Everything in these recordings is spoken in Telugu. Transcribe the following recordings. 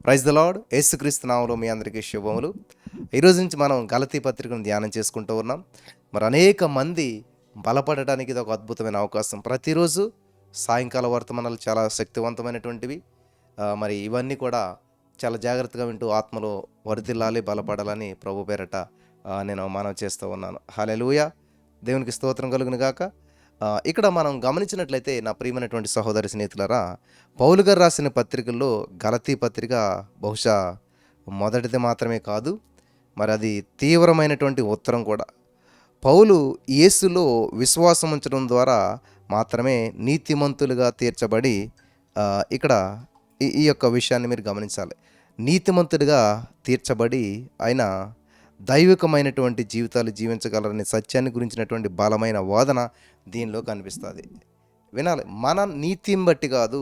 Praise the lord. యేసుక్రీస్తు నామములో మీ అందరికీ శుభములు. ఈరోజు నుంచి మనం గలతీ పత్రికను ధ్యానం చేసుకుంటూ ఉన్నాం. మరి అనేక మంది బలపడటానికి ఇది ఒక అద్భుతమైన అవకాశం. ప్రతిరోజు సాయంకాల వర్తమానాలు చాలా శక్తివంతమైనటువంటివి. మరి ఇవన్నీ కూడా చాలా జాగ్రత్తగా వింటూ ఆత్మలో వర్ధిల్లాలి, బలపడాలని ప్రభు పేరట నేను మనవి చేస్తూ ఉన్నాను. హల్లెలూయా, దేవునికి స్తోత్రం కలుగును గాక. ఇక్కడ మనం గమనించినట్లయితే నా ప్రియమైనటువంటి సహోదరి స్నేహితులారా, పౌలు గారు రాసిన పత్రికల్లో గలతీ పత్రిక బహుశా మొదటిది మాత్రమే కాదు, మరి అది తీవ్రమైనటువంటి ఉత్తరం కూడా. పౌలు యేసులో విశ్వాసం ఉంచడం ద్వారా మాత్రమే నీతిమంతులుగా తీర్చబడి, ఇక్కడ ఈ యొక్క విషయాన్ని మీరు గమనించాలి. నీతిమంతుడిగా తీర్చబడి ఆయన దైవికమైనటువంటి జీవితాలు జీవించగలరనే సత్యాన్ని గురించినటువంటి బలమైన వాదన దీనిలో కనిపిస్తుంది. వినాలి. మన నీతిని బట్టి కాదు,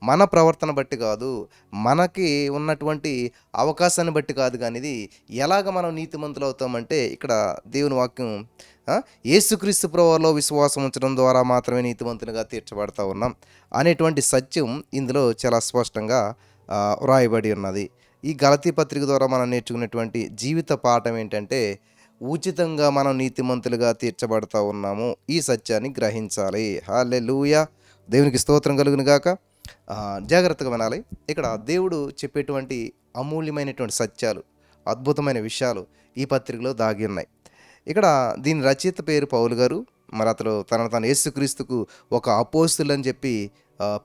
మన ప్రవర్తన బట్టి కాదు, మనకి ఉన్నటువంటి అవకాశాన్ని బట్టి కాదు, కానీ ఇది ఎలాగ మనం నీతిమంతులు అవుతామంటే ఇక్కడ దేవుని వాక్యం యేసుక్రీస్తు ప్రభువులో విశ్వాసం ఉంచడం ద్వారా మాత్రమే నీతిమంతులుగా తీర్చబడతా ఉన్నాం అనేటువంటి సత్యం ఇందులో చాలా స్పష్టంగా వ్రాయబడి ఉన్నది. ఈ గలతీ పత్రిక ద్వారా మనం నేర్చుకునేటువంటి జీవిత పాఠం ఏంటంటే, ఉచితంగా మనం నీతిమంతులుగా తీర్చబడతా ఉన్నాము. ఈ సత్యాన్ని గ్రహించాలి. హల్లెలూయా, దేవునికి స్తోత్రం కలుగును గాక. జాగ్రత్తగా వినాలి. ఇక్కడ దేవుడు చెప్పేటువంటి అమూల్యమైనటువంటి సత్యాలు, అద్భుతమైన విషయాలు ఈ పత్రికలో దాగి ఉన్నాయి. ఇక్కడ దీని రచయిత పేరు పౌలు గారు. మరి అతడు తన యేసుక్రీస్తుకు ఒక అపోస్తులు అని చెప్పి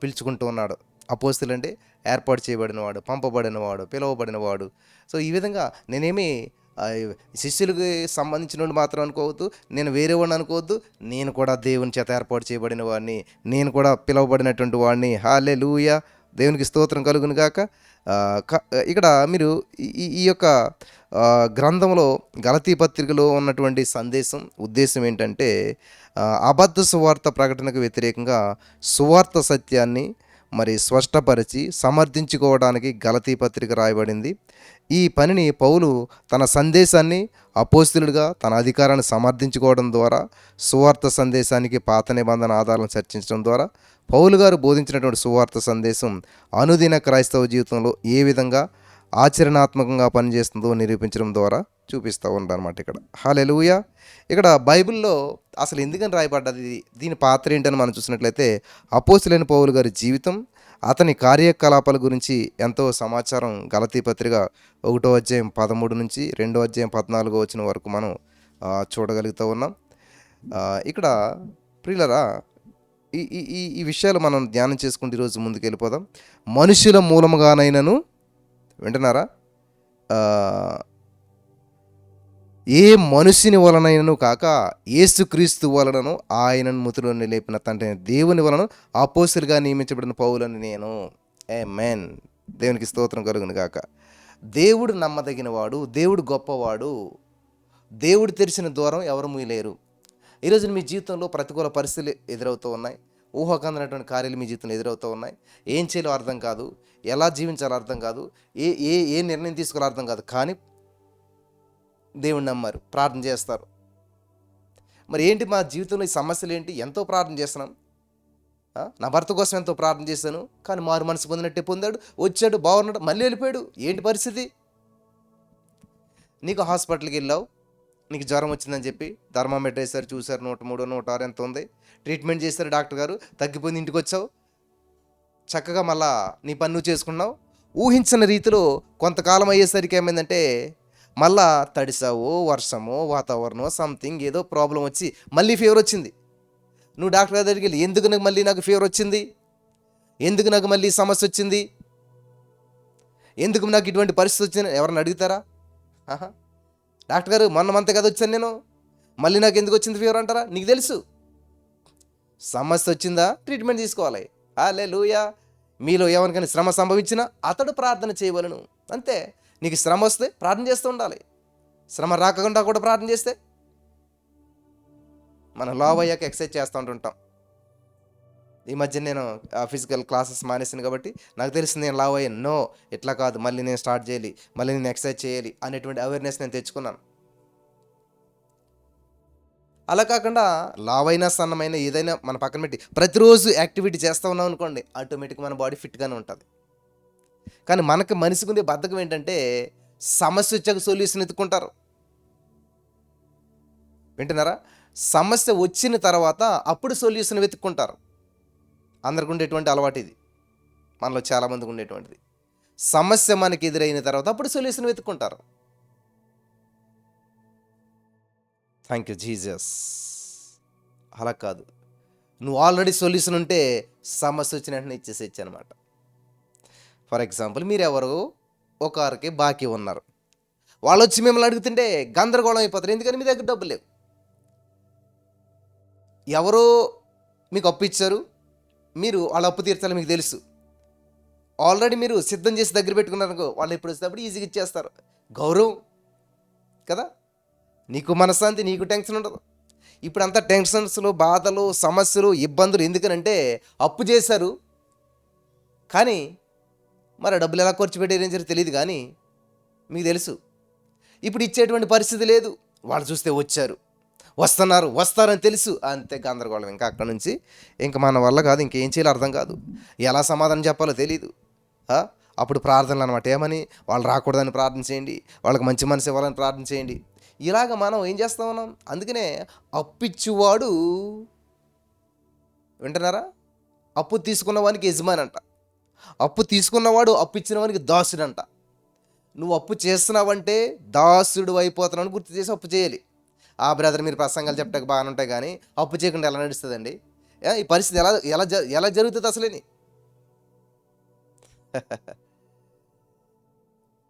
పిలుచుకుంటూ ఉన్నాడు. అపోస్తులు అంటే ఏర్పాటు చేయబడినవాడు, పంపబడినవాడు, పిలువబడినవాడు. సో ఈ విధంగా నేనేమి శిష్యులకి సంబంధించిన మాత్రం అనుకోవద్దు, నేను వేరే వాడిని అనుకోవద్దు. నేను కూడా దేవుని చేత ఏర్పాటు చేయబడిన వాడిని, నేను కూడా పిలువబడినటువంటి వాడిని. హల్లెలూయా, దేవునికి స్తోత్రం కలుగును గాక. ఇక్కడ మీరు ఈ యొక్క గ్రంథంలో గలతీ పత్రికలో ఉన్నటువంటి ఉద్దేశం ఏంటంటే, అబద్ధ సువార్త ప్రకటనకు వ్యతిరేకంగా సువార్త సత్యాన్ని మరి స్పష్టపరిచి సమర్థించుకోవడానికి గలతీ పత్రిక రాయబడింది. ఈ పనిని పౌలు తన సందేశాన్ని అపోస్తులుగా తన అధికారాన్ని సమర్థించుకోవడం ద్వారా, సువార్త సందేశానికి పాత నిబంధన ఆధారాలను చర్చించడం ద్వారా పౌలు గారు బోధించినటువంటి సువార్త సందేశం అనుదిన క్రైస్తవ జీవితంలో ఏ విధంగా ఆచరణాత్మకంగా పనిచేస్తుందో నిరూపించడం ద్వారా చూపిస్తూ ఉంటారన్నమాట ఇక్కడ. హల్లెలూయా. ఇక్కడ బైబిల్లో అసలు ఎందుకని రాయబడ్డది, దీని పాత్ర ఏంటని మనం చూసినట్లయితే, అపోస్తులైన పౌలు గారి జీవితం, అతని కార్యకలాపాల గురించి ఎంతో సమాచారం గలతీ పత్రిక 1వ అధ్యాయం 13 నుంచి 2వ అధ్యాయం 14 వచ్చిన వరకు మనం చూడగలుగుతూ ఉన్నాం. ఇక్కడ ప్రియులరా, ఈ ఈ ఈ విషయాలు మనం ధ్యానం చేసుకుంటూ ఈరోజు ముందుకు వెళ్ళిపోదాం. మనుషుల మూలముగానైనను, వింటున్నారా, ఏ మనుషుని వలనైనను కాక యేసుక్రీస్తు వలనను ఆయనను మృతులను లేపిన తండ్రి దేవుని వలన అపోస్తులుగా నియమించబడిన పౌలని నేను. ఆమేన్, దేవునికి స్తోత్రం కలుగును గాక. దేవుడు నమ్మదగినవాడు, దేవుడు గొప్పవాడు, దేవుడు తెరిచిన ద్వారం ఎవరు మూయలేరు. ఈరోజు మీ జీవితంలో ప్రతికూల పరిస్థితులు ఎదురవుతూ ఉన్నాయి, ఊహకందనటువంటి కార్యాలు మీ జీవితంలో ఎదురవుతూ ఉన్నాయి. ఏం చేయాలో అర్థం కాదు, ఎలా జీవించాలో అర్థం కాదు, ఏ ఏ ఏ నిర్ణయం తీసుకోవాలో అర్థం కాదు. కానీ దేవుని నమ్మారు, ప్రార్థన చేస్తారు. మరి ఏంటి మా జీవితంలో ఈ సమస్యలు ఏంటి? ఎంతో ప్రార్థన చేస్తున్నాం. నా భర్త కోసం ఎంతో ప్రార్థన చేశాను, కానీ మారు మనసు పొందినట్టే పొందాడు, వచ్చాడు, బాగున్నాడు, మళ్ళీ వెళ్ళిపోయాడు. ఏంటి పరిస్థితి? నీకు హాస్పిటల్కి వెళ్ళావు, నీకు జ్వరం వచ్చిందని చెప్పి థర్మామీటర్ వేశారు, చూశారు, 103 106 ఎంత ఉంది, ట్రీట్మెంట్ చేశారు డాక్టర్ గారు, తగ్గిపోయింది, ఇంటికి వచ్చావు, చక్కగా మళ్ళా నీ పని నువ్వు చేసుకున్నావు. ఊహించిన రీతిలో కొంతకాలం అయ్యేసరికి ఏమైందంటే, మళ్ళా తడిసావో, వర్షమో, వాతావరణమో, సంథింగ్ ఏదో ప్రాబ్లం వచ్చి మళ్ళీ ఫీవర్ వచ్చింది. నువ్వు డాక్టర్ గారి దగ్గరికి వెళ్ళి, ఎందుకు నాకు మళ్ళీ నాకు ఫీవర్ వచ్చింది, ఎందుకు నాకు మళ్ళీ సమస్య వచ్చింది, ఎందుకు నాకు ఇటువంటి పరిస్థితి వచ్చింది ఎవరన్నా అడుగుతారా? డాక్టర్ గారు మొన్న మంత కదా వచ్చాను నేను, మళ్ళీ నాకు ఎందుకు వచ్చింది ఫీవర్ అంటారా? నీకు తెలుసు సమస్య వచ్చిందా, ట్రీట్మెంట్ తీసుకోవాలి. హల్లెలూయా. మీలో ఎవరికైనా శ్రమ సంభవించినా అతడు ప్రార్థన చేయవలను. అంతే. నీకు శ్రమ వస్తే ప్రార్థన చేస్తూ ఉండాలి. శ్రమ రాకుండా కూడా ప్రార్థన చేస్తే, మనం లావ్ అయ్యాక ఎక్సర్సైజ్ చేస్తూ ఉంటుంటాం. ఈ మధ్య నేను ఫిజికల్ క్లాసెస్ మానేసాను కాబట్టి నాకు తెలిసింది నేను లావ్ అయ్యాను. నో, ఇట్లా కాదు, మళ్ళీ నేను స్టార్ట్ చేయాలి, మళ్ళీ నేను ఎక్సర్సైజ్ చేయాలి అనేటువంటి అవేర్నెస్ నేను తెచ్చుకున్నాను. అలా కాకుండా లావైనా సన్నమైన ఏదైనా మన పక్కన పెట్టి ప్రతిరోజు యాక్టివిటీ చేస్తూ ఉన్నాం అనుకోండి, ఆటోమేటిక్గా మన బాడీ ఫిట్గానే ఉంటుంది. కానీ మనకి మనిషికి ఉండే బద్ధకం ఏంటంటే సమస్య వచ్చాక సొల్యూషన్ ఎత్తుకుంటారు. వింటున్నారా? సమస్య వచ్చిన తర్వాత అప్పుడు సొల్యూషన్ వెతుక్కుంటారు. అందరికి ఉండేటువంటి అలవాటు ఇది, మనలో చాలామందికి ఉండేటువంటిది. సమస్య మనకి ఎదురైన తర్వాత అప్పుడు సొల్యూషన్ వెతుక్కుంటారు. Thank you Jesus. అలా కాదు, నువ్వు ఆల్రెడీ సొల్యూషన్ ఉంటే సమస్య వచ్చిన వెంటనే ఇచ్చేసేయచ్చు అనమాట. ఫర్ ఎగ్జాంపుల్, మీరెవరు ఒకరికి బాకీ ఉన్నారు, వాళ్ళు వచ్చి మిమ్మల్ని అడుగుతుంటే గందరగోళం అయిపోతారు. ఎందుకని మీ దగ్గర డబ్బులు లేవు. ఎవరో మీకు అప్పు ఇచ్చారు, మీరు వాళ్ళ అప్పు తీర్చాలి మీకు తెలుసు. ఆల్రెడీ మీరు సిద్ధం చేసి దగ్గర పెట్టుకున్నారనుకో, వాళ్ళు ఎప్పుడు వచ్చేటప్పుడు ఈజీగా ఇచ్చేస్తారు. గౌరవం కదా, నీకు మనశ్శాంతి, నీకు టెన్షన్ ఉండదు. ఇప్పుడు అంతా టెన్షన్స్లు, బాధలు, సమస్యలు, ఇబ్బందులు. ఎందుకనంటే అప్పు చేశారు, కానీ మరి డబ్బులు ఎలా ఖర్చు పెట్టారని చెప్పి తెలియదు. కానీ మీకు తెలుసు ఇప్పుడు ఇచ్చేటువంటి పరిస్థితి లేదు. వాళ్ళు చూస్తే వచ్చారు, వస్తారని తెలుసు, అంతే గందరగోళం. ఇంకా అక్కడ నుంచి ఇంకా మన వల్ల కాదు, ఇంకేం చేయాలో అర్థం కాదు, ఎలా సమాధానం చెప్పాలో తెలీదు. అప్పుడు ప్రార్థనలు అనమాట. ఏమని? వాళ్ళు రాకూడదని ప్రార్థన చేయండి, వాళ్ళకి మంచి మనసు ఇవ్వాలని ప్రార్థన చేయండి. ఇలాగ మనం ఏం చేస్తా ఉన్నాం. అందుకనే అప్పిచ్చువాడు, వింటున్నారా, అప్పు తీసుకున్న వానికి యజమాని అంట, అప్పు తీసుకున్నవాడు అప్పు ఇచ్చిన వానికి దాసుడు అంట. నువ్వు అప్పు చేస్తున్నావంటే దాసుడు అయిపోతున్నావు గుర్తు చేసి అప్పు చేయాలి. బ్రదర్, మీరు ప్రసంగాలు చెప్పడానికి బాగానే ఉంటాయి, కానీ అప్పు చేయకుండా ఎలా నడుస్తుందండి? ఈ పరిస్థితి ఎలా ఎలా ఎలా జరుగుతుంది అసలేని?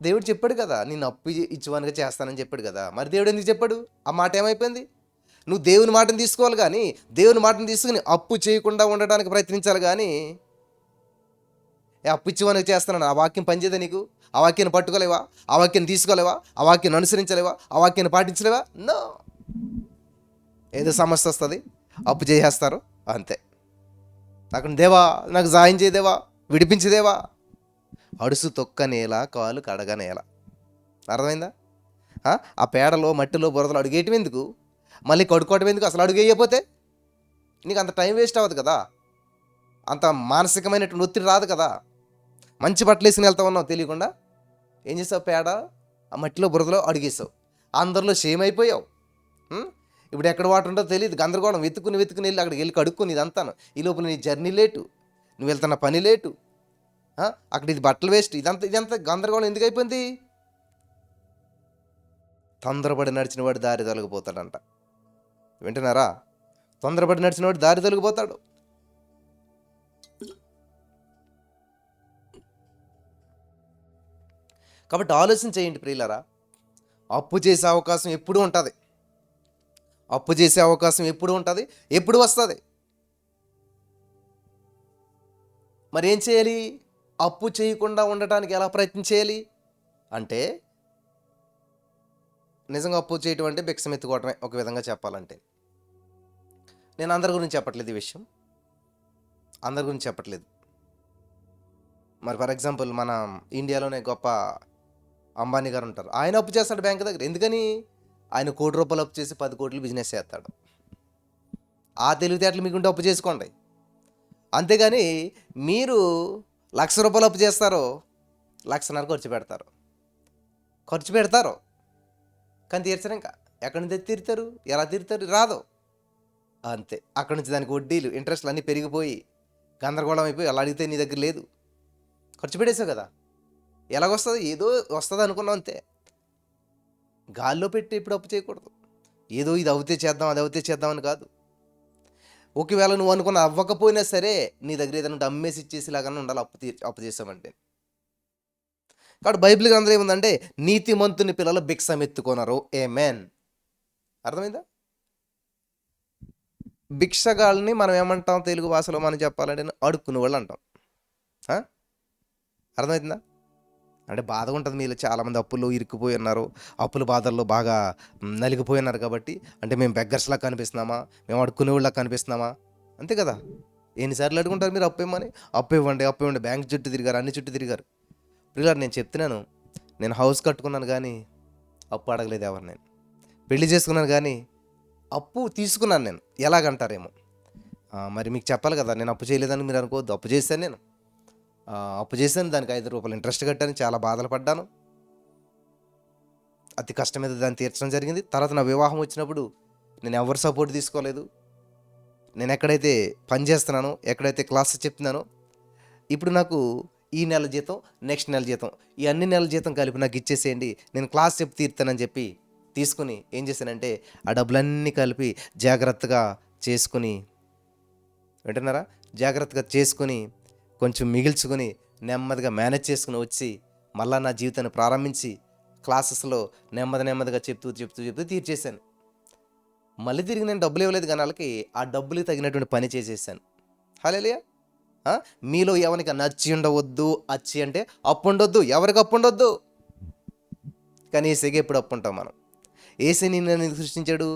దేవుడు చెప్పాడు కదా, నేను అప్పు ఇచ్చేవానిగా చేస్తానని చెప్పాడు కదా. మరి దేవుడు ఎందుకు చెప్పాడు? ఆ మాట ఏమైపోయింది? నువ్వు దేవుని మాటను తీసుకోవాలి, కానీ దేవుని మాటను తీసుకుని అప్పు చేయకుండా ఉండడానికి ప్రయత్నించాలి. కానీ అప్పు ఇచ్చేవానికి చేస్తానని ఆ వాక్యం పనిచేయదా నీకు? ఆ వాక్యాన్ని పట్టుకోలేవా? ఆ వాక్యాన్ని తీసుకోలేవా? ఆ వాక్యాన్ని అనుసరించలేవా? ఆ వాక్యాన్ని పాటించలేవా? నో. ఏదో సమస్య వస్తుంది, అప్పు చేసేస్తారు, అంతే. అక్కడ దేవా నాకు సాయం చేయదేవా, విడిపించదేవా. అడుసు తొక్క నేల, కాలు కడగ నేల. అర్థమైందా? ఆ పేడలో, మట్టిలో, బురదలో అడుగేయటం ఎందుకు? మళ్ళీ కడుక్కోవటం ఎందుకు? అసలు అడుగు వేయకపోతే నీకు అంత టైం వేస్ట్ అవ్వదు కదా, అంత మానసికమైనటువంటి ఒత్తిడి రాదు కదా. మంచి బట్టలు వేసుకుని వెళ్తా ఉన్నావు, తెలియకుండా ఏం చేసావు? పేడ ఆ మట్టిలో, బురదలో అడుగేసావు, అందరిలో షేమ్ అయిపోయావు. ఇప్పుడు ఎక్కడ వాటర్ ఉంటుందో తెలియదు, గందరగోళం. వెతుకుని వెళ్ళి అక్కడికి వెళ్ళి కడుక్కుని ఇదంతాను. ఈ లోపల నీ జర్నీ లేటు, నువ్వు వెళ్తున్న పని లేటు, అక్కడ ఇది బట్టలు వేస్ట్, ఇదంతా గందరగోళం ఎందుకు అయిపోయింది? తొందరపడి నడిచిన వాడు దారి తొలగిపోతాడంట. వింటున్నారా? తొందరపడి నడిచిన వాడు దారి తొలగిపోతాడు. కాబట్టి ఆలోచన చేయండి ప్రియులారా, అప్పు చేసే అవకాశం ఎప్పుడూ ఉంటుంది. అప్పు చేసే అవకాశం ఎప్పుడు ఉంటుంది, ఎప్పుడు వస్తుంది. మరి ఏం చేయాలి? అప్పు చేయకుండా ఉండటానికి ఎలా ప్రయత్నం చేయాలి అంటే, నిజంగా అప్పు చేయటం అంటే భిక్షం ఎత్తుకోవటమే ఒక విధంగా చెప్పాలంటే. నేను అందరి గురించి చెప్పట్లేదు, ఈ విషయం అందరి గురించి చెప్పట్లేదు. మరి ఫర్ ఎగ్జాంపుల్, మన ఇండియాలోనే గొప్ప అంబానీ గారు ఉంటారు. ఆయన అప్పు చేస్తాడు బ్యాంక్ దగ్గర. ఎందుకని? ఆయన ₹1 కోటి అప్పు చేసి 10 కోట్లు బిజినెస్ చేస్తాడు. ఆ తెలివితేటలు మీకుంటే అప్పు చేసుకోండి. అంతేగాని మీరు ₹1,00,000 అప్పు చేస్తారో, ₹1,50,000 ఖర్చు పెడతారు, కానీ తీర్చరు. ఇంకా ఎక్కడి నుంచి తీరుతారు? ఎలా తీరుతారు? రాదు, అంతే. అక్కడి నుంచి దానికి వడ్డీలు, ఇంట్రెస్ట్లు అన్నీ పెరిగిపోయి గందరగోళం అయిపోయి, అలా అడిగితే నీ దగ్గర లేదు, ఖర్చు పెట్టేసావు కదా. ఎలాగొస్తుంది? ఏదో వస్తుంది అనుకున్నావు, అంతే. గాల్లో పెట్టి ఇప్పుడు అప్పు చేయకూడదు. ఏదో ఇది అవుతే చేద్దాం, అది అవుతే చేద్దామని కాదు. ఒకవేళ నువ్వు అనుకున్న అవ్వకపోయినా సరే, నీ దగ్గర ఏదైనా అమ్మేసి ఇచ్చేసిలాగా ఉండాలి అప్పు చేసామంటే. కాబట్టి బైబిల్ గ్రంథంలో ఏముందంటే, నీతిమంతుని పిల్లలు భిక్షం ఎత్తుకొనరు. ఆమేన్. అర్థమైందా? భిక్షగాళ్ళని మనం ఏమంటాం తెలుగు భాషలో? మనం చెప్పాలంటే అడుక్కునే వాళ్ళు అంటాం. అర్థమవుతుందా? అంటే బాధగా ఉంటుంది. మీలో చాలామంది అప్పుల్లో ఇరుక్కుపోయి ఉన్నారు, అప్పుల బాధల్లో బాగా నలిగిపోయి ఉన్నారు. కాబట్టి అంటే మేము బెగ్గర్స్లా కనిపిస్తున్నామా, మేము అడుక్కునే వాళ్ళకి కనిపిస్తున్నామా? అంతే కదా. ఎన్నిసార్లు అడుగుంటారు మీరు అప్పు ఇవ్వమని? అప్పు ఇవ్వండి, బ్యాంక్ చుట్టూ తిరిగారు, అన్ని చుట్టూ తిరిగారు. పిల్లలు, నేను చెప్తున్నాను, నేను హౌస్ కట్టుకున్నాను కానీ అప్పు అడగలేదు ఎవరు. నేను పెళ్లి చేసుకున్నాను కానీ అప్పు తీసుకున్నాను. నేను ఎలాగంటారేమో, మరి మీకు చెప్పాలి కదా, నేను అప్పు చేయలేదని మీరు అనుకోవద్దు. అప్పు చేశాను నేను. అప్పు చేశాను, దానికి రూ. 5 ఇంట్రెస్ట్ కట్టాను, చాలా బాధలు పడ్డాను. అతి కష్టం మీద దాన్ని తీర్చడం జరిగింది. తర్వాత నా వివాహం వచ్చినప్పుడు నేను ఎవరి సపోర్ట్ తీసుకోలేదు. నేను ఎక్కడైతే పని చేస్తున్నానో, ఎక్కడైతే క్లాసెస్ చెప్తున్నానో, ఇప్పుడు నాకు ఈ నెల జీతం, నెక్స్ట్ నెల జీతం, ఈ అన్ని నెలల జీతం కలిపి నాకు ఇచ్చేసేయండి, నేను క్లాస్ చెప్పి తీరుతానని చెప్పి తీసుకుని ఏం చేశానంటే ఆ డబ్బులన్నీ కలిపి జాగ్రత్తగా చేసుకుని, వింటున్నారా, జాగ్రత్తగా చేసుకుని కొంచెం మిగిల్చుకుని నెమ్మదిగా మేనేజ్ చేసుకుని వచ్చి మళ్ళా నా జీవితాన్ని ప్రారంభించి క్లాసెస్లో నెమ్మదిగా చెప్తూ తీర్చేశాను. మళ్ళీ తిరిగి నేను డబ్బులు ఇవ్వలేదు, కానీ వాళ్ళకి ఆ డబ్బులకు తగినటువంటి పని చేసేసాను. హల్లెలూయా. మీలో ఎవరికి నచ్చి ఉండవద్దు, అచ్చి అంటే అప్పు ఉండొద్దు, ఎవరికి అప్పు ఉండొద్దు. కానీ ఏసైకి ఎప్పుడు అప్పు ఉంటాం మనం? ఏసై నిన్ను సృష్టించాడు,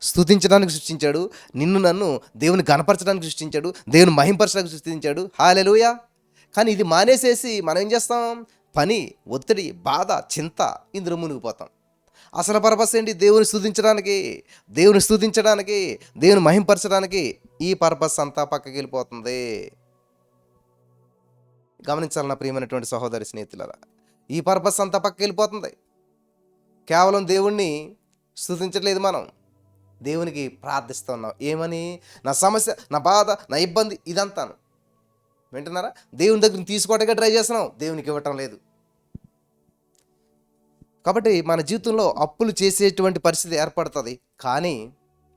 స్తుతించడానికి సృష్టించాడు, నన్ను దేవుని గణపరచడానికి సృష్టించాడు, దేవుని మహింపరచడానికి సృష్టించాడు. హల్లెలూయా. కానీ ఇది మానేసేసి మనం ఏం చేస్తాం? పని, ఒత్తిడి, బాధ, చింత, ఇందులో మునిగిపోతాం. అసలు పర్పస్ ఏంటి? దేవుని స్తుతించడానికి, దేవుని మహింపరచడానికి. ఈ పర్పస్ అంతా పక్కకి వెళ్ళిపోతుంది. గమనించాలి నా ప్రియమైనటువంటి సహోదరి స్నేహితులారా, ఈ పర్పస్ అంతా పక్కకి వెళ్ళిపోతుంది. కేవలం దేవుణ్ణి స్తుతించట్లేదు, మనం దేవునికి ప్రార్థిస్తున్నాం. ఏమని? నా సమస్య, నా బాధ, నా ఇబ్బంది ఇదంతాను, వింటున్నారా, దేవుని దగ్గర తీసుకోవడానికి ట్రై చేస్తున్నాం, దేవునికి ఇవ్వటం లేదు. కాబట్టి మన జీవితంలో అప్పులు చేసేటువంటి పరిస్థితి ఏర్పడుతుంది. కానీ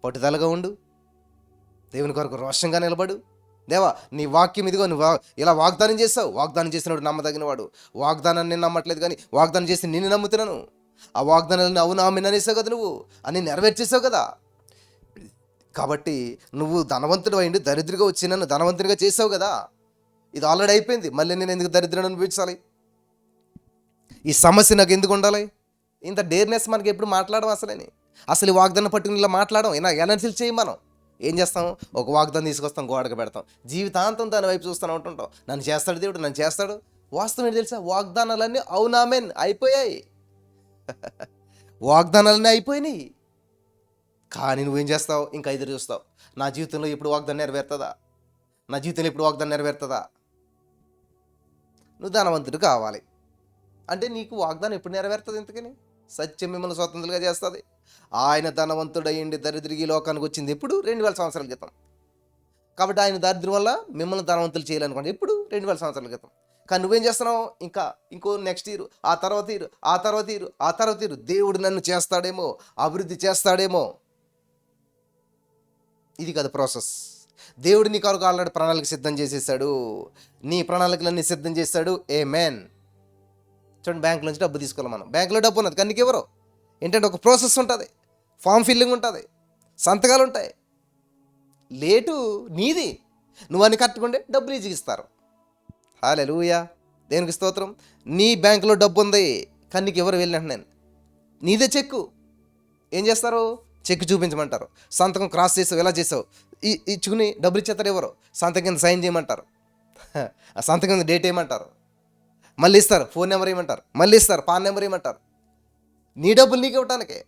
పట్టుదలగా ఉండు, దేవుని కొరకు రోషంగా నిలబడు. దేవా, నీ వాక్యం ఇదిగో, నువ్వు ఇలా వాగ్దానం చేస్తావు, వాగ్దానం చేసినవాడు నమ్మదగిన వాడు. వాగ్దానాన్ని నేను నమ్మట్లేదు, కానీ వాగ్దానం చేసి నిన్ను నమ్ముతున్నాను. ఆ వాగ్దానాలను అవును ఆమెను అనేసావు కదా, నువ్వు అని నెరవేర్చేసావు కదా. కాబట్టి నువ్వు ధనవంతుడు అయింది, దరిద్రుగా వచ్చి నన్ను ధనవంతుడిగా చేసావు కదా. ఇది ఆల్రెడీ అయిపోయింది, మళ్ళీ నేను ఎందుకు దరిద్రులను అనిపించాలి? ఈ సమస్య నాకు ఎందుకు ఉండాలి? ఇంత డేర్నెస్ మనకి ఎప్పుడు మాట్లాడడం అసలు ఈ వాగ్దానం పట్టుకుని ఇలా మాట్లాడడం, ఎనాలిసిస్ చేయి. మనం ఏం చేస్తాం? ఒక వాగ్దానం తీసుకొస్తాం, గోడకు పెడతాం, జీవితాంతం దాని వైపు చూస్తూనే ఉంటుంటాం. నన్ను చేస్తాడు దేవుడు, నన్ను చేస్తాడు. వాస్తవం ఏంటి తెలుసా? వాగ్దానాలన్నీ అవునామెన్ అయిపోయాయి. వాగ్దానాలన్నీ అయిపోయినాయి. కానీ నువ్వేం చేస్తావు? ఇంకా ఎదురు చూస్తావు. నా జీవితంలో ఇప్పుడు వాగ్దానం నెరవేరుతుందా? నా జీవితంలో ఇప్పుడు వాగ్దానం నెరవేరుతుందా? నువ్వు ధనవంతుడు కావాలి అంటే నీకు వాగ్దానం ఎప్పుడు నెరవేరుతుంది? ఎందుకని? సత్యం మిమ్మల్ని స్వతంత్రులుగా చేస్తుంది. ఆయన ధనవంతుడయ్యండి దరిద్రికి లోకానికి వచ్చింది ఎప్పుడు? 2000 సంవత్సరాల క్రితం. కాబట్టి ఆయన దరిద్రం వల్ల మిమ్మల్ని ధనవంతులు చేయాలనుకోండి ఎప్పుడు? 2000 సంవత్సరాల క్రితం. కానీ నువ్వేం చేస్తున్నావు? ఇంకో నెక్స్ట్ ఇయర్, ఆ తర్వాత ఇయర్ దేవుడు నన్ను చేస్తాడేమో, అభివృద్ధి చేస్తాడేమో. ఇది కదా ప్రాసెస్. దేవుడు నీ కొరకు ఆల్రెడీ ప్రణాళిక సిద్ధం చేసేసాడు. నీ ప్రణాళికలన్నీ సిద్ధం చేస్తాడు. ఆమేన్. చూడండి, బ్యాంకులో నుంచి డబ్బు తీసుకోవాలి మనం. బ్యాంకులో డబ్బు ఉన్నది కానీ నీకు ఎవరో ఏంటంటే ఒక ప్రాసెస్ ఉంటుంది, ఫామ్ ఫిల్లింగ్ ఉంటుంది, సంతకాలు ఉంటాయి. లేటు నీది, నువ్వు అన్ని కట్టుకుంటే డబ్బులు ఈజీగా ఇస్తారు. హల్లెలూయా, దేవునికి స్తోత్రం. నీ బ్యాంకులో డబ్బు ఉంది కానీ నీకు ఎవరు వెళ్ళినట్టు నేను నీదే చెక్కు. ఏం చేస్తారు? చెక్ చూపించమంటారు, సంతకం క్రాస్ చేసావు, ఎలా చేసావు ఇచ్చుకుని డబ్బులు ఇచ్చేస్తారు. ఎవరు? సంతకం కింద సైన్ చేయమంటారు, ఆ సంతకం కింద డేట్ వేయమంటారు, మళ్ళీ ఇస్తారు, ఫోన్ నెంబర్ ఏమంటారు, మళ్ళీ ఇస్తారు, పాన్ నెంబర్ ఏమంటారు. నీ డబ్బులు నీకు ఇవ్వటానికే.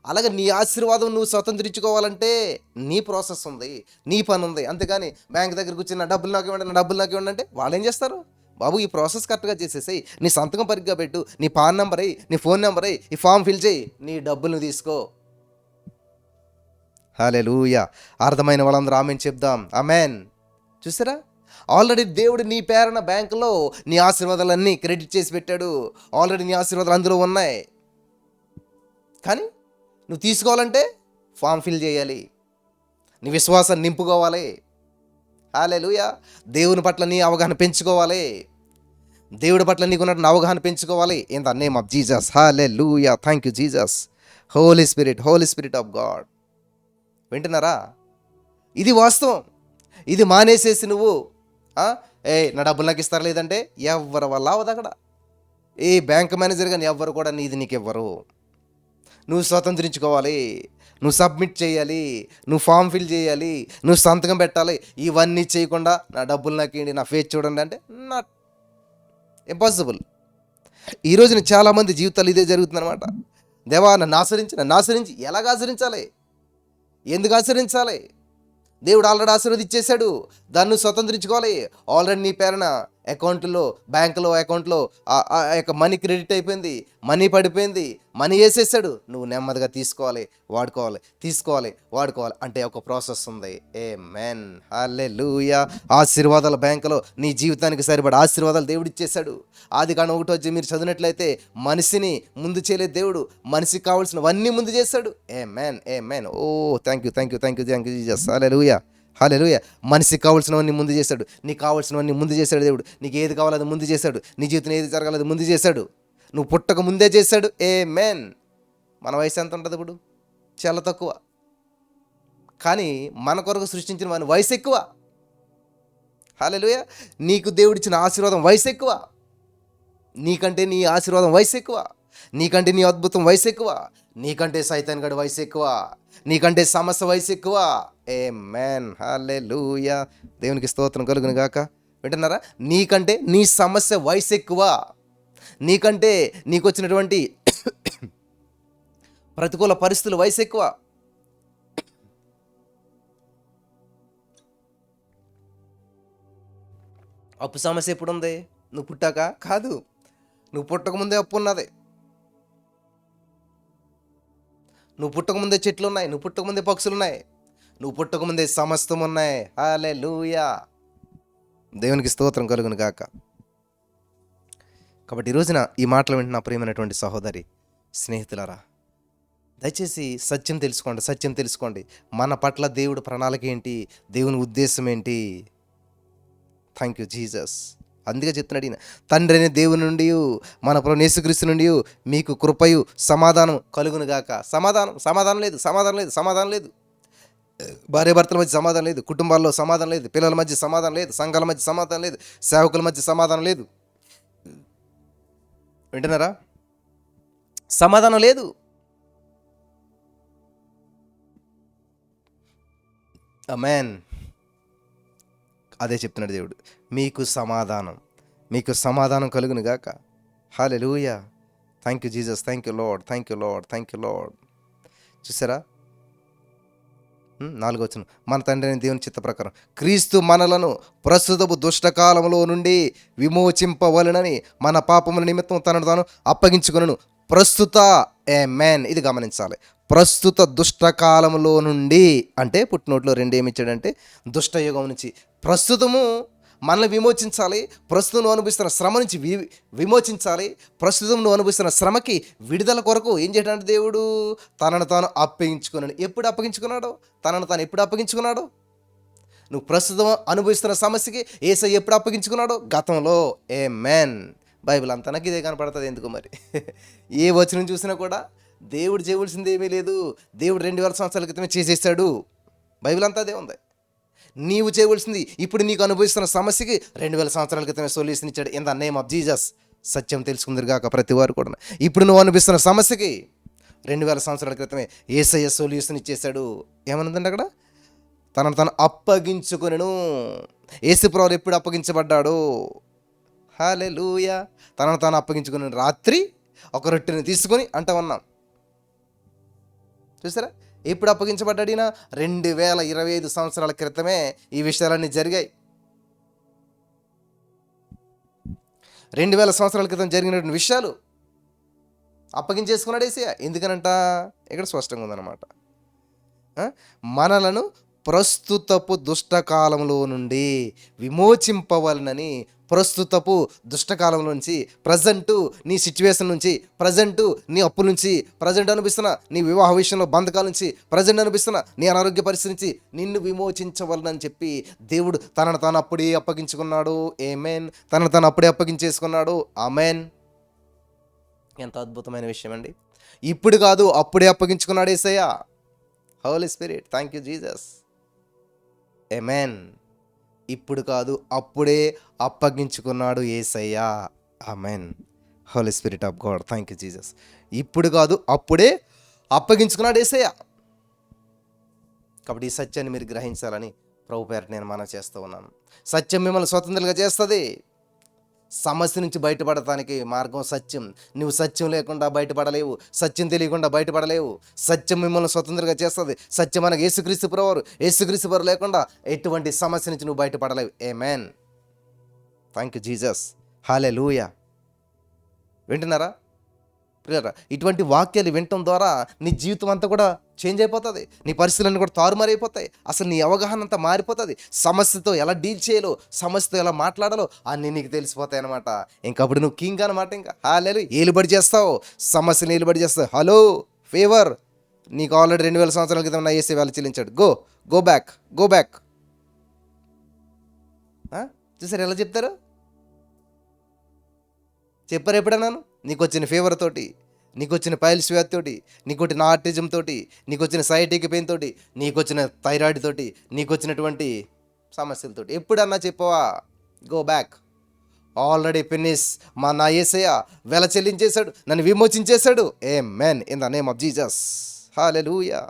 అలాగే నీ ఆశీర్వాదం నువ్వు స్వతంత్రించుకోవాలంటే నీ ప్రాసెస్ ఉంది, నీ పని ఉంది. అంతేగాని బ్యాంక్ దగ్గరకు వచ్చి నా డబ్బులు నాకు ఇవ్వండి అంటే వాళ్ళు ఏం చేస్తారు? బాబు, ఈ ప్రాసెస్ కరెక్ట్గా చేసేసాయి, నీ సంతకం పరిగ్గా పెట్టు, నీ పాన్ నెంబర్ అయ్యి, నీ ఫోన్ నెంబర్ అయ్యి, ఈ ఫామ్ ఫిల్ చేయి, నీ డబ్బులను తీసుకో. హల్లెలూయా. అర్థమైన వాళ్ళందరూ ఆమెన్ చెప్దాం. ఆమెన్. చూసారా, ఆల్రెడీ దేవుడు నీ పేరున బ్యాంకులో నీ ఆశీర్వాదాలన్నీ క్రెడిట్ చేసి పెట్టాడు. ఆల్రెడీ నీ ఆశీర్వాదాలు అందులో ఉన్నాయి. కానీ నువ్వు తీసుకోవాలంటే ఫామ్ ఫిల్ చేయాలి, నీ విశ్వాసాన్ని నింపుకోవాలి. హల్లెలూయా. దేవుని పట్ల నీ అవగాహన పెంచుకోవాలి, దేవుడి పట్ల నీకున్న అవగాహన పెంచుకోవాలి. In the name of Jesus. Hallelujah. Thank you Jesus. Holy spirit of God. వింటున్నారా? ఇది వాస్తవం. ఇది మానేసేసి నువ్వు నా డబ్బులు నాకు ఇస్తారు లేదంటే ఎవరి వల్ల అవ్వదు. అక్కడ ఏ బ్యాంక్ మేనేజర్ కానీ ఎవ్వరు కూడా నీది నీకు ఇవ్వరు. నువ్వు స్వతంత్రించుకోవాలి, నువ్వు సబ్మిట్ చేయాలి, నువ్వు ఫామ్ ఫిల్ చేయాలి, నువ్వు సంతకం పెట్టాలి. ఇవన్నీ చేయకుండా నా డబ్బులు నాకు ఏంటి, నా ఫేస్ చూడండి అంటే నాట్ ఇంపాసిబుల్. ఈరోజున చాలామంది జీవితాలు ఇదే జరుగుతుందన్నమాట. దేవా, నన్ను ఆచరించి ఎలాగ ఆచరించాలి, ఎందుకు ఆచరించాలి? దేవుడు ఆల్రెడీ ఆశీర్వదించేశాడు. దాన్ని నువ్వు స్వతంత్రించుకోవాలి. ఆల్రెడీ నీ పేరున అకౌంట్లో, బ్యాంకులో అకౌంట్లో ఆ యొక్క మనీ క్రెడిట్ అయిపోయింది, మనీ పడిపోయింది, మనీ వేసేసాడు. నువ్వు నెమ్మదిగా తీసుకోవాలి, వాడుకోవాలి, తీసుకోవాలి, వాడుకోవాలి. అంటే ఒక ప్రాసెస్ ఉంది. ఆమేన్, హల్లెలూయా. ఆశీర్వాదాల బ్యాంకులో నీ జీవితానికి సరిపడా ఆశీర్వాదాలు దేవుడు ఇచ్చేశాడు. ఆదికాండం 1 మీరు చదివినట్లయితే మనిషిని ముందు చేయలేదు దేవుడు, మనిషికి కావాల్సినవన్నీ ముందు చేశాడు. ఆమేన్, ఆమేన్. ఓ థ్యాంక్ యూ జీసస్. హల్లెలూయా, హల్లెలూయా. మనిషికి కావాల్సినవన్నీ ముందు చేశాడు. నీకు కావాల్సినవన్నీ ముందు చేశాడు దేవుడు. నీకు ఏది కావాలో అది ముందు చేశాడు. నీ జీవితం ఏది జరగాలో అది ముందు చేశాడు. నువ్వు పుట్టక ముందే చేశాడు. ఆమేన్. మన వయసు ఎంత ఉంటుంది ఇప్పుడు? చాలా తక్కువ. కానీ మన కొరకు సృష్టించిన వాని వయసు ఎక్కువ. హల్లెలూయా. నీకు దేవుడిచ్చిన ఆశీర్వాదం వయసు ఎక్కువ. నీకంటే నీ ఆశీర్వాదం వయసు ఎక్కువ. నీకంటే నీ అద్భుతం వయసు ఎక్కువ. నీకంటే సైతాన్ గడి వయసు ఎక్కువ. నీకంటే సమస్య వయసు ఎక్కువ. ఆమేన్, హల్లెలూయా. దేవునికి స్తోత్రం కలుగును గాక. వింటున్నారా? నీకంటే నీ సమస్య వయసు ఎక్కువ. నీకంటే నీకు వచ్చినటువంటి ప్రతికూల పరిస్థితులు వయసు ఎక్కువ. అప్పు సమస్య ఎప్పుడు ఉంది? నువ్వు పుట్టాక కాదు, నువ్వు పుట్టకముందే అప్పు ఉన్నది. నువ్వు పుట్టకముందే చెట్లు ఉన్నాయి, నువ్వు పుట్టకముందే పక్షులు ఉన్నాయి, నువ్వు పుట్టకముందే సమస్తం ఉన్నాయి. హల్లెలూయా. దేవునికి స్తోత్రం కలుగును గాక. కాబట్టి ఈ రోజున ఈ మాటలు వింటున్న ప్రియమైనటువంటి సహోదరి స్నేహితులారా, దయచేసి సత్యం తెలుసుకోండి, సత్యం తెలుసుకోండి. మన పట్ల దేవుడి ప్రణాళిక ఏంటి, దేవుని ఉద్దేశం ఏంటి. Thank you Jesus. అందుకే చెప్తున్నాడు ఈయన, తండ్రి అనే దేవుని నుండి మన ప్రభువైన యేసుక్రీస్తు నుండి మీకు కృపయు సమాధానం కలుగును గాక. సమాధానం లేదు. భార్యాభర్తల మధ్య సమాధానం లేదు, కుటుంబాల్లో సమాధానం లేదు, పిల్లల మధ్య సమాధానం లేదు, సంఘాల మధ్య సమాధానం లేదు, సేవకుల మధ్య సమాధానం లేదు. వింటున్నారా? సమాధానం లేదు. ఆమేన్. అదే చెప్తున్నాడు దేవుడు, మీకు సమాధానం కలుగును గాక. Hallelujah. Thank you Jesus. Thank you Lord. చూసారా? 4వ వచనం, మన తండ్రి అయిన దేవుని చిత్త ప్రకారం క్రీస్తు మనలను ప్రస్తుతపు దుష్టకాలంలో నుండి విమోచింపవలనని మన పాపముల నిమిత్తం తనను తాను అప్పగించుకొనును. ప్రస్తుత, ఆమేన్, ఇది గమనించాలి. ప్రస్తుత దుష్టకాలంలో నుండి అంటే పుట్టినోట్లో 2 ఏమి ఇచ్చాడంటే దుష్టయుగం నుంచి ప్రస్తుతము మనల్ని విమోచించాలి. ప్రస్తుతం నువ్వు అనుభవిస్తున్న శ్రమ నుంచి విమోచించాలి. ప్రస్తుతం నువ్వు అనుభవిస్తున్న శ్రమకి విడుదల కొరకు ఏం చేయడానికి దేవుడు తనను తాను అప్పగించుకున్నాడు. ఎప్పుడు అప్పగించుకున్నాడు? తనను తాను ఎప్పుడు అప్పగించుకున్నాడు? నువ్వు ప్రస్తుతం అనుభవిస్తున్న సమస్యకి యేసయ్య ఎప్పుడు అప్పగించుకున్నాడు? గతంలో. ఆమేన్. బైబిల్ అంతా నాకు ఇదే కనపడుతుంది. ఎందుకు మరి? ఏ వచనం చూసినా కూడా దేవుడు చేయవలసింది ఏమీ లేదు. దేవుడు 2000 సంవత్సరాల క్రితమే చేసేసాడు. బైబిల్ అంతా అదే ఉంది. నీవు చేయవలసింది ఇప్పుడు నీకు అనుభవిస్తున్న సమస్యకి 2000 సంవత్సరాల క్రితమే సొల్యూషన్ ఇచ్చాడు. In the name of Jesus. సత్యం తెలుసుకుందరు కాక ప్రతి వారు కూడా. ఇప్పుడు నువ్వు అనుభవిస్తున్న సమస్యకి 2000 సంవత్సరాల క్రితమే యేసయ్య సొల్యూషన్ ఇచ్చేశాడు. ఏమనుందండి అక్కడ? తనను తను అప్పగించుకొనెను. యేసుప్రభువు ఎప్పుడు అప్పగించబడ్డాడు? హల్లెలూయా. తనను తాను అప్పగించుకుని రాత్రి ఒక రొట్టెని తీసుకొని అంటూ ఉన్నాం. చూసారా? ఎప్పుడు అప్పగించబడ్డాడు ఈయన? 2025 సంవత్సరాల క్రితమే ఈ విషయాలన్నీ జరిగాయి. 2000 సంవత్సరాల క్రితం జరిగినటువంటి విషయాలు అప్పగించేసుకున్నాడు యేసయ్య. ఎందుకనంట? ఇక్కడ స్పష్టంగా ఉందన్నమాట. మనలను ప్రస్తుతపు దుష్టకాలంలో నుండి విమోచింపవలనని. ప్రస్తుతపు దుష్టకాలంలో నుంచి, ప్రజెంటు నీ సిచ్యువేషన్ నుంచి, ప్రజెంటు నీ అప్పు నుంచి, ప్రజెంట్ అనిపిస్తున్న నీ వివాహ విషయంలో బంధకాల నుంచి, ప్రజెంట్ అనిపిస్తున్న నీ అనారోగ్య పరిస్థితి నుంచి నిన్ను విమోచించవలనని చెప్పి దేవుడు తనను తాను అప్పుడే అప్పగించుకున్నాడు. ఆమేన్. తనను తాను అప్పుడే అప్పగించేసుకున్నాడు. ఆమేన్. ఎంత అద్భుతమైన విషయం అండి. ఇప్పుడు కాదు, అప్పుడే అప్పగించుకున్నాడు యేసయ్య. Holy spirit. Thank you Jesus. Amen. ఇప్పుడు కాదు, అప్పుడే అప్పగించుకున్నాడు యేసయ్య. Amen. Holy spirit of God. Thank you Jesus. ఇప్పుడు కాదు, అప్పుడే అప్పగించుకున్నాడు యేసయ్య. కాబట్టి ఈ సత్యాన్ని మీరు గ్రహించాలని ప్రభు పేరట నేను మనవి చేస్తూ ఉన్నాను. సత్యం మిమ్మల్ని స్వతంత్రులుగా చేస్తుంది. సమస్య నుంచి బయటపడటానికి మార్గం సత్యం. నువ్వు సత్యం లేకుండా బయటపడలేవు, సత్యం తెలియకుండా బయటపడలేవు. సత్యం మిమ్మల్ని స్వతంత్రంగా చేస్తుంది. సత్యం మనకు యేసుక్రీస్తు ప్రభువారు. యేసుక్రీస్తు ప్రభువు లేకుండా ఎటువంటి సమస్య నుంచి నువ్వు బయటపడలేవు. Amen. Thank you Jesus. Hallelujah. వింటున్నారా ప్రియులారా? ఇటువంటి వాక్యాలు వినటం ద్వారా నీ జీవితం అంతా కూడా చేంజ్ అయిపోతుంది. నీ పరిస్థితులన్నీ కూడా తారుమారైపోతాయి. అసలు నీ అవగాహన అంతా మారిపోతుంది. సమస్యతో ఎలా డీల్ చేయాలో, సమస్యతో ఎలా మాట్లాడాలో అన్నీ నీకు తెలిసిపోతాయి అనమాట. ఇంకప్పుడు నువ్వు కింగ్ అనమాట. ఇంకా హల్లెలూయా. ఏలుబడి చేస్తావు, సమస్యలు ఏలుబడి చేస్తావు. హలో ఫేవర్, నీకు ఆల్రెడీ 2000 సంవత్సరాల క్రితం నా యేసే వేళ చెల్లించాడు. Go back. చూసారు ఎలా చెప్తారు? చెప్పారు ఎప్పుడన్నాను? నీకు వచ్చిన ఫీవర్ తోటి, నీకు వచ్చిన పైల్స్ వ్యాధి తోటి, నీకు వచ్చిన ఆర్టిజం తోటి, నీకు వచ్చిన సైటిక్ పెయిన్ తోటి, నీకు వచ్చిన థైరాయిడ్ తోటి, నీకు వచ్చినటువంటి సమస్యలతోటి ఎప్పుడన్నా చెప్పవా? Go back. Already finish. నా యేసయ్య వెల చెల్లించేశాడు, నన్ను విమోచించేశాడు. Amen. In the name of Jesus. Hallelujah.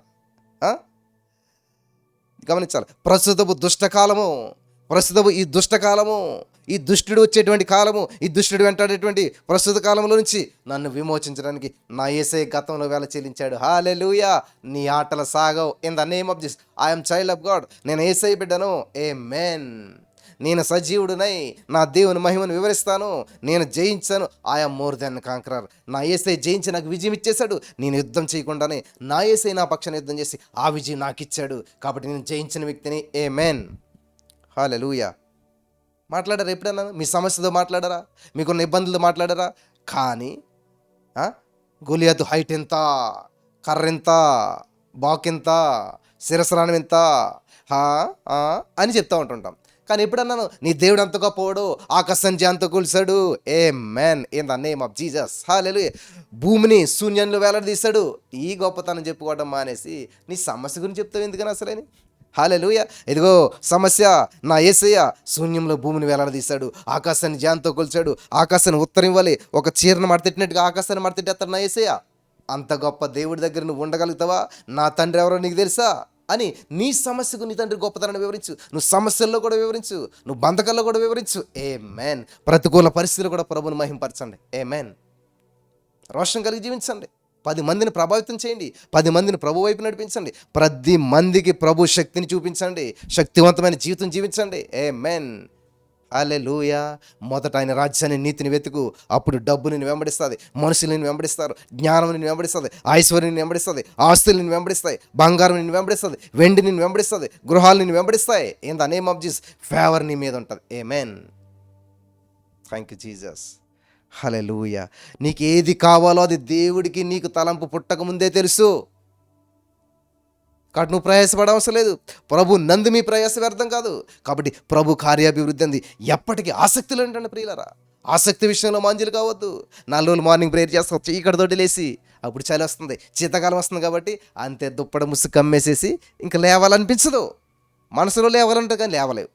గమనించాలి. ప్రస్తుతపు ఈ దుష్టకాలము, ఈ దుష్టుడు వచ్చేటువంటి కాలము, ఈ దుష్టుడు వెంటాడేటువంటి ప్రస్తుత కాలంలో నుంచి నన్ను విమోచించడానికి నా యేసయ్య గతంలో వేళ చెల్లించాడు. హల్లెలూయా. నీ ఆటలు సాగవు. In the name of Jesus. I'm child of God. నేను యేసయ్య బిడ్డను. ఆమేన్. నేను సజీవుడునై నా దేవుని మహిమను వివరిస్తాను. నేను జయించాను. I'm more than conqueror. నా యేసయ్య జయించి నాకు విజయం ఇచ్చేశాడు. నేను యుద్ధం చేయకుండానే నా యేసయ్య నా పక్షాన యుద్ధం చేసి ఆ విజయం నాకు ఇచ్చాడు. కాబట్టి నేను జయించిన వ్యక్తిని. ఆమేన్. హల్లెలూయా. మాట్లాడారా ఎప్పుడన్నా? మీ సమస్యతో మాట్లాడారా? మీకున్న ఇబ్బందులతో మాట్లాడారా? కానీ గొలియాతు హైట్ ఎంత, కర్ర ఎంత, బాకెంత, శిరస్రాణం ఎంత అని చెప్తూ ఉంటుంటాం. కానీ ఎప్పుడన్నాను నీ దేవుడు అంత గొప్పవాడు, ఆకాశాన్ని అంత కూల్చాడు. Amen. In the name of Jesus. Hallelujah. భూమిని శూన్యంలో వేలాడదీశాడు. ఈ గొప్పతనం చెప్పుకోవడం మానేసి నీ సమస్య గురించి చెప్తావు ఎందుకని అసలేని? హల్లెలూయా. ఇదిగో సమస్య, నా యేసయ్య శూన్యంలో భూమిని వేలాడదీశాడు, ఆకాశాన్ని జాంతో కొలిచాడు. ఆకాశాన్ని ఉత్తరం ఇవ్వాలి, ఒక చీరను మడతెట్టినట్టుగా ఆకాశాన్ని మడతెట్టేస్తాడు నా యేసయ్య. అంత గొప్ప దేవుడి దగ్గర నువ్వు ఉండగలుగుతావా? నా తండ్రి ఎవరో నీకు తెలుసా అని నీ సమస్యకు నీ తండ్రి గొప్పతనాన్ని వివరించు. నువ్వు సమస్యల్లో కూడా వివరించు, నువ్వు బంధకాల్లో కూడా వివరించు. ఆమేన్. ప్రతికూల పరిస్థితులు కూడా ప్రభువుని మహింపరచండి. ఆమేన్. రోషం కలిగి జీవించండి. 10 మందిని ప్రభావితం చేయండి. 10 మందిని ప్రభు వైపు నడిపించండి. 10 మందికి ప్రభు శక్తిని చూపించండి. శక్తివంతమైన జీవితం జీవించండి. ఆమేన్. హల్లెలూయా. మొదట ఆయన రాజ్యాన్ని, నీతిని వెతుకు. అప్పుడు డబ్బు నిన్ను వెంబడిస్తుంది, మనుషులు నిన్ను వెంబడిస్తారు, జ్ఞానం నిన్ను వెంబడిస్తుంది, ఐశ్వర్యం నిన్ను వెంబడిస్తుంది, ఆస్తులు నిన్ను వెంబడిస్తాయి, బంగారం నిన్ను వెంబడిస్తుంది, వెండి నిన్ను వెంబడిస్తుంది, గృహాలు నిన్ను వెంబడిస్తాయి. In the name of Jesus. Favour నీ మీద ఉంటుంది. Amen. Thank you Jesus. Hallelujah. నీకు ఏది కావాలో అది దేవుడికి నీకు తలంపు పుట్టక ముందే తెలుసు. కాబట్టి నువ్వు ప్రయాసపడ అవసరం లేదు. ప్రభు నందు మీ ప్రయాస వ్యర్థం కాదు. కాబట్టి ప్రభు కార్యాభివృద్ధి అంది ఎప్పటికీ ఆసక్తులు ఏంటంటే ప్రియులారా, ఆసక్తి విషయంలో మాంజులు కావద్దు. 4 రోజులు మార్నింగ్ ప్రేయర్ చేస్తాం, చీకటితోటి లేసి, అప్పుడు చలి వస్తుంది, శీతాకాలం వస్తుంది కాబట్టి అంతే దుప్పడ ముసుగు కమ్మేసేసి ఇంకా లేవాలనిపించదు. మనసులో లేవాలంటే కానీ లేవలేవు.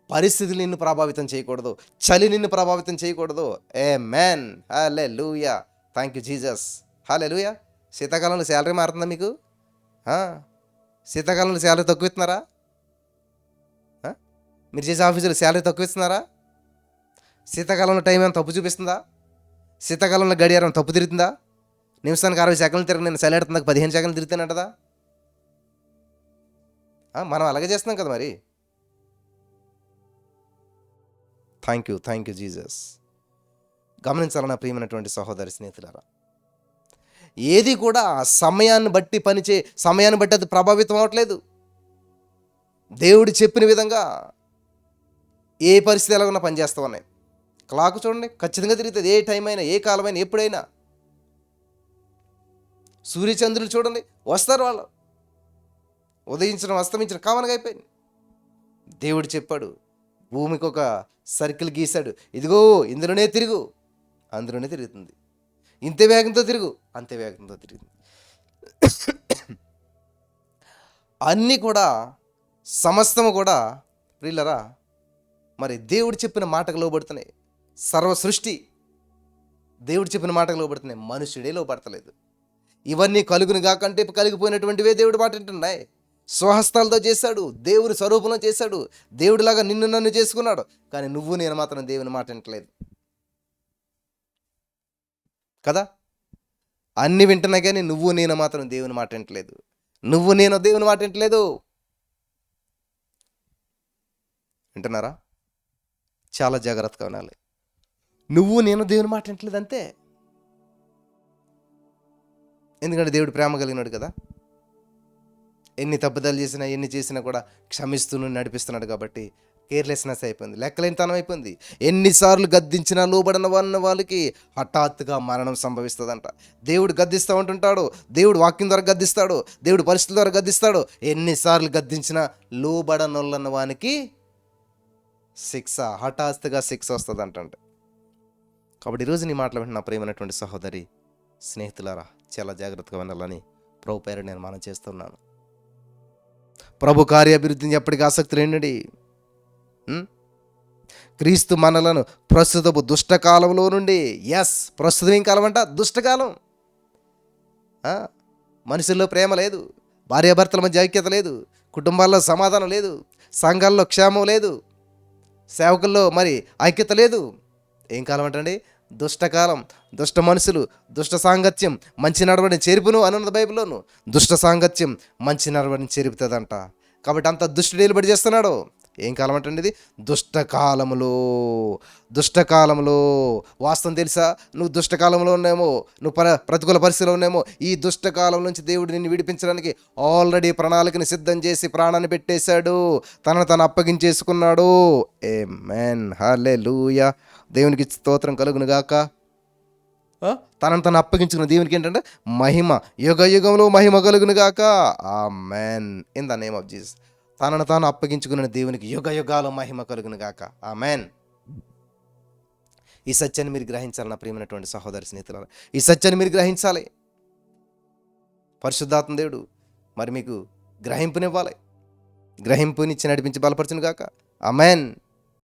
పరిస్థితులు నిన్ను ప్రభావితం చేయకూడదు, చలి నిన్ను ప్రభావితం చేయకూడదు. Amen. Hallelujah. Thank you Jesus. Hallelujah. శీతాకాలంలో శాలరీ మారుతుందా మీకు? శీతాకాలంలో శాలరీ తక్కువ ఇస్తున్నారా? మీరు చేసే ఆఫీసులో శాలరీ తక్కువ ఇస్తున్నారా? శీతాకాలంలో టైం ఏమైనా తప్పు చూపిస్తుందా? శీతాకాలంలో గడియారం తప్పు తిరుగుతుందా? నిమిషానికి 60 సెకండ్లు తిరగ నేను సెలెడుతుందా 15 సెకండ్లు తిరుగుతానంటదా? మనం అలాగే చేస్తున్నాం కదా మరి. Thank you Jesus. గమనించాలన్న ప్రియమైనటువంటి సహోదరి స్నేహితులారా, ఏది కూడా సమయాన్ని బట్టి సమయాన్ని బట్టి అది ప్రభావితం అవ్వట్లేదు. దేవుడు చెప్పిన విధంగా ఏ పరిస్థితి ఎలాగన్నా పనిచేస్తూ ఉన్నాయి. క్లాక్ చూడండి, ఖచ్చితంగా తిరుగుతుంది. ఏ టైం అయినా, ఏ కాలమైనా, ఎప్పుడైనా. సూర్యచంద్రులు చూడండి, వస్తారు వాళ్ళు. ఉదయించడం, అస్తమించడం కామన్గా అయిపోయింది. దేవుడు చెప్పాడు, భూమికి ఒక సర్కిల్ గీశాడు. ఇదిగో ఇందులోనే తిరుగు, అందులోనే తిరుగుతుంది. ఇంతే వేగంతో తిరుగు, అంతే వేగంతో తిరుగుతుంది. అన్నీ కూడా, సమస్తము కూడా ప్రియులరా మరి దేవుడు చెప్పిన మాటకు లోబడుతున్నాయి. సర్వ సృష్టి దేవుడు చెప్పిన మాటకు లోబడుతున్నాయి, మనుషుడే లోబడతలేదు. ఇవన్నీ కలుగును కాకంటే కలిగిపోయినటువంటివే దేవుడు మాట వింటున్నాయి. స్వహస్తాలతో చేశాడు, దేవుని స్వరూపంలో చేశాడు, దేవుడిలాగా నిన్ను నన్ను చేసుకున్నాడు. కానీ నువ్వు నేను మాత్రం దేవుని మాట వింటలేదు కదా. అన్ని వింటున్నా కానీ నువ్వు నేను మాత్రం దేవుని మాట వింటలేదు. నువ్వు నేను దేవుని మాట వింటలేదు. వింటున్నారా? చాలా జాగ్రత్తగా ఉండాలి. నువ్వు నేను దేవుని మాట వింటలేదు అంతే. ఎందుకంటే దేవుడు ప్రేమ కలిగినాడు కదా. ఎన్ని తప్పుదలు చేసినా ఎన్ని చేసినా కూడా క్షమిస్తూ నడిపిస్తున్నాడు కాబట్టి కేర్లెస్నెస్ అయిపోయింది, లెక్కలేనితనం అయిపోయింది. ఎన్నిసార్లు గద్దించినా లోబడిన వాళ్ళకి హఠాత్తుగా మరణం సంభవిస్తుందంట. దేవుడు గద్దిస్తూ ఉంటుంటాడు, దేవుడు వాక్యం ద్వారా గద్దిస్తాడు, దేవుడు పరిస్థితుల ద్వారా గద్దిస్తాడు. ఎన్నిసార్లు గద్దించినా లోబడనొల్లన్న వానికి శిక్ష, హఠాత్తుగా శిక్ష వస్తుందంట. కాబట్టి ఈరోజు నీ మాటలు వింటున్న ప్రేమైనటువంటి సహోదరి స్నేహితులారా, చాలా జాగ్రత్తగా వినాలని ప్రభు పేరు నేను మనం చేస్తున్నాను. ప్రభు కార్యాభివృద్ధిని ఎప్పటికీ ఆసక్తి లేండి. క్రీస్తు మనలను ప్రస్తుతపు దుష్టకాలంలో నుండి, ప్రస్తుతం ఏం కాలం అంట? దుష్టకాలం. మనుషుల్లో ప్రేమ లేదు, భార్యాభర్తల మధ్య ఐక్యత లేదు, కుటుంబాల్లో సమాధానం లేదు, సంఘాల్లో క్షేమం లేదు, సేవకుల్లో మరి ఐక్యత లేదు. ఏం కాలం అంటండి? దుష్టకాలం. దుష్ట మనుషులు, దుష్ట సాంగత్యం మంచి నడవడిని చేరుపును అని ఉన్నది బైబిల్లోను. దుష్ట సాంగత్యం మంచి నడవడిని చేరుపుతుందంట. కాబట్టి అంత దుష్టుడు నిలబడి చేస్తున్నాడు. ఏం కాలం అంటే ఇది? దుష్టకాలంలో. వాస్తవం తెలుసా? నువ్వు దుష్టకాలంలో ఉన్నామో, నువ్వు ప్రతికూల పరిస్థితిలో ఉన్నామో, ఈ దుష్టకాలం నుంచి దేవుడు నిన్ను విడిపించడానికి ఆల్రెడీ ప్రణాళికని సిద్ధం చేసి ప్రాణాన్ని పెట్టేశాడు, తను అప్పగించేసుకున్నాడు. ఆమేన్, హల్లెలూయా. దేవునికి స్తోత్రం కలుగును గాక. తను అప్పగించుకున్న దేవునికి ఏంటంటే మహిమ, యుగ యుగంలో మహిమ కలుగును గాక. Amen, in the name of Jesus. తాను అప్పగించుకున్న దేవునికి యుగ యుగాలు మహిమ కలుగును గాక. ఆమేన్. ఈ సత్యాన్ని మీరు గ్రహించాలి నా ప్రియమైనటువంటి సహోదరి స్నేహితులారా. ఈ సత్యాన్ని మీరు గ్రహించాలి. పరిశుద్ధాత్మ దేవుడు మరి మీకు గ్రహింపునివ్వాలి, గ్రహింపునిచ్చి నడిపించి బలపరచును గాక. ఆమేన్.